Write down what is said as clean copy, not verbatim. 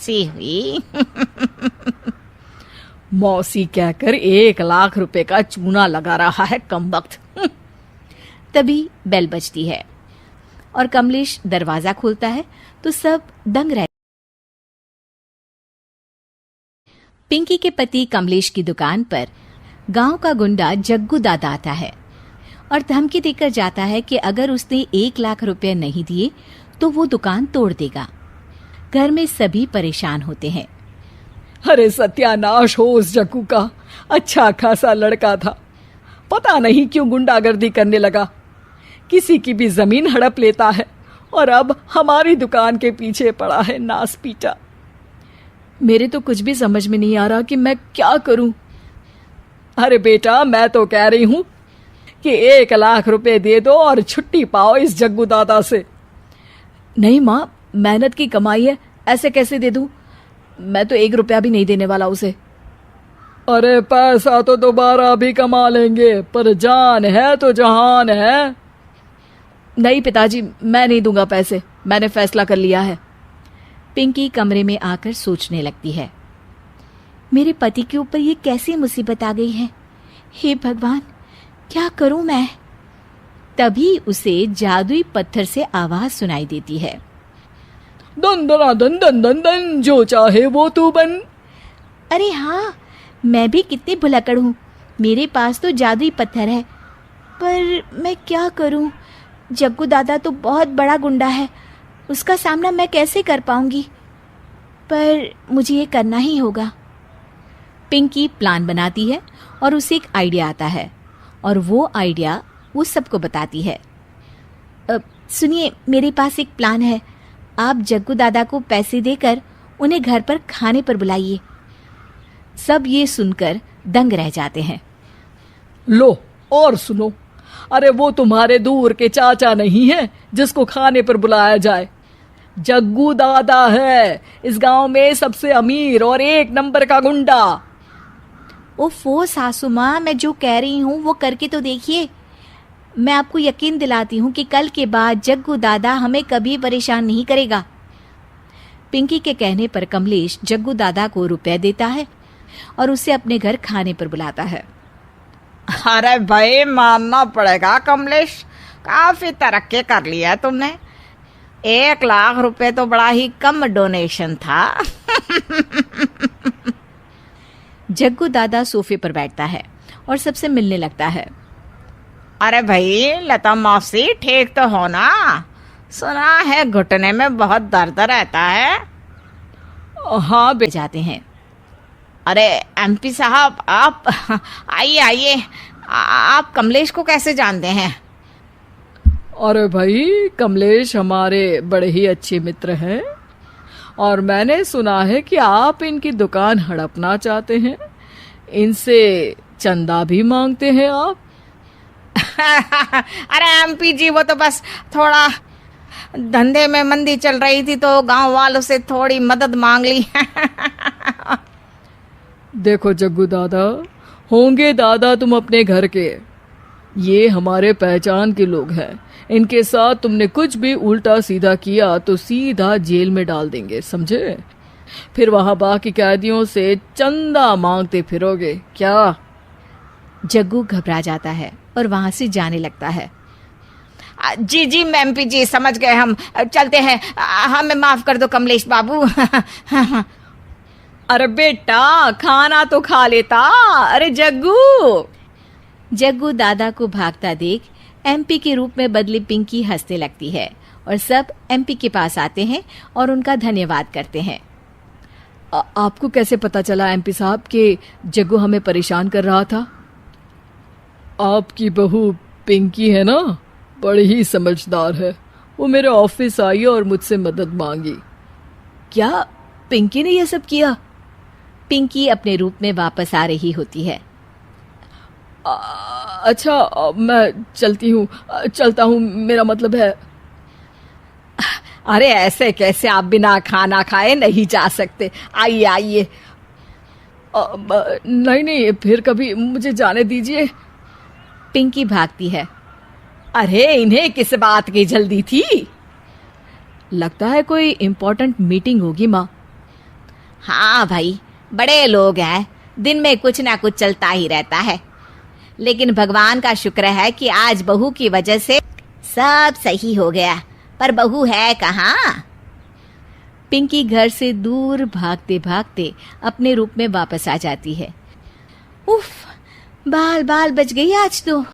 सी हुई। मौसी कहकर 1 लाख रुपए का चूना लगा रहा है कमबख्त। तभी बेल बजती है और कमलेश दरवाजा खोलता है तो सब दंग रह। पिंकी के पति कमलेश की दुकान पर गांव का गुंडा जग्गू दादा आता है और धमकी देकर जाता है कि अगर उसने 1 लाख रुपए नहीं दिए तो वो दुकान तोड़ देगा। घर में सभी परेशान होते हैं। अरे सत्यानाश हो उस जग्गू का, अच्छा खासा लड़का था, पता नहीं क्यों गुंडागर्दी करने लगा, किसी की भी जमीन हड़प लेता है और अब हमारी दुकान के पीछे पड़ा है नास पीटा। मेरे तो कुछ भी समझ में नहीं आ रहा कि मैं क्या करूं। अरे बेटा, मैं तो कह रही हूं कि 1 लाख रुपए दे दो और छुट्टी पाओ इस जग्गू दादा से। नहीं माँ, मेहनत की कमाई है, ऐसे कैसे दे दूं? मैं तो 1 रुपया भी नहीं देने वाला उसे। अरे पैसा तो दोबारा भी कमा लेंगे, पर जान है तो जहान है। नहीं पिताजी, मैं नहीं दूंगा पैसे, मैंने फैसला कर लिया है। पिंकी कमरे में आकर सोचने लगती है, मेरे पति के ऊपर ये कैसी मुसीबत आ गई है। हे भगवान, क्या करूं मैं? तभी उसे जादुई पत्थर से आवाज सुनाई देती है, दन दना दन दन दन दन, जो चाहे वो तू बन। अरे हाँ, मैं भी कितनी भुलक्कड़ हूँ, मेरे पास तो जादुई पत्थर है, पर मैं क्या करूं? जग्गू दादा तो बहुत बड़ा गुंडा है, उसका सामना मैं कैसे कर पाऊंगी? पर मुझे ये करना ही होगा। पिंकी प्लान बनाती है और उसे एक आइडिया आता है और वो आइडिया वो सबको बताती है। सुनिए, मेरे पास एक प्लान है, आप जग्गू दादा को पैसे देकर उन्हें घर पर खाने पर बुलाइए। सब ये सुनकर दंग रह जाते हैं। लो और सुनो, अरे वो तुम्हारे दूर के चाचा नहीं है जिसको खाने पर बुलाया जाए, जग्गू दादा है, इस गांव में सबसे अमीर और 1 नंबर का गुंडा। ओफो सासू माँ, मैं जो कह रही हूँ वो करके तो देखिए। मैं आपको यकीन दिलाती हूँ कि कल के बाद जग्गू दादा हमें कभी परेशान नहीं करेगा। पिंकी के कहने पर कमलेश जग्गू दादा को रुपए देता है और उसे अपने घर खाने पर बुलाता है। अरे भाई, मानना पड़ेगा कमलेश, काफी तरक्की कर लिया तुमने। 1 लाख रुपए तो बड़ा ही कम डोनेशन था। जग्गू दादा सोफे पर बैठता है और सबसे मिलने लगता है। अरे भाई, लता मौसी ठीक तो हो ना? सुना है घुटने में बहुत दर्द रहता है। हाँ जाते हैं। अरे एमपी साहब, आप आइए आइए, आप कमलेश को कैसे जानते हैं? अरे भाई, कमलेश हमारे बड़े ही अच्छे मित्र हैं और मैंने सुना है कि आप इनकी दुकान हड़पना चाहते हैं, इनसे चंदा भी मांगते हैं आप। अरे एमपी जी, वो तो बस थोड़ा धंधे में मंदी चल रही थी तो गांव वालों से थोड़ी मदद मांग ली। देखो जग्गू दादा, होंगे दादा तुम अपने घर के, ये हमारे पहचान के लोग हैं, इनके साथ तुमने कुछ भी उल्टा सीधा किया तो सीधा जेल में डाल देंगे, समझे? फिर वहां बाकी कैदियों से चंदा मांगते फिरोगे क्या? जग्गू घबरा जाता है और वहां से जाने लगता है। जी जी एमपी जी, समझ गए, हम चलते हैं, हमें माफ कर दो कमलेश बाबू। अरे बेटा, खाना तो खा लेता। अरे जग्गू। जग्गू दादा को भागता देख एमपी के रूप में बदली पिंकी हंसने लगती है और सब एमपी के पास आते हैं और उनका धन्यवाद करते हैं। आपको कैसे पता चला एमपी साहब कि जग्गू हमें परेशान कर रहा था? आपकी बहू पिंकी है ना, बड़ी ही समझदार है, वो मेरे ऑफिस आई और मुझसे मदद मांगी। क्या पिंकी ने यह सब किया? पिंकी अपने रूप में वापस आ रही होती है। अच्छा, मैं चलता हूँ, मेरा मतलब है। अरे ऐसे कैसे, आप बिना खाना खाए नहीं जा सकते, आइए आइए। नहीं, फिर कभी मुझे जाने दीजिए। पिंकी भागती है। अरे इन्हें किस बात की जल्दी थी? लगता है कोई इम्पोर्टेंट मीटिंग होगी माँ। हाँ भाई, बड़े लोग हैं, दिन में कुछ ना कुछ चलता ही रहता है। लेकिन भगवान का शुक्र है कि आज बहू की वजह से सब सही हो गया। पर बहू है कहाँ? पिंकी घर से दूर भागते भागते अपने रूप में वापस आ जाती है। उफ, बाल बाल बच गई आज तो।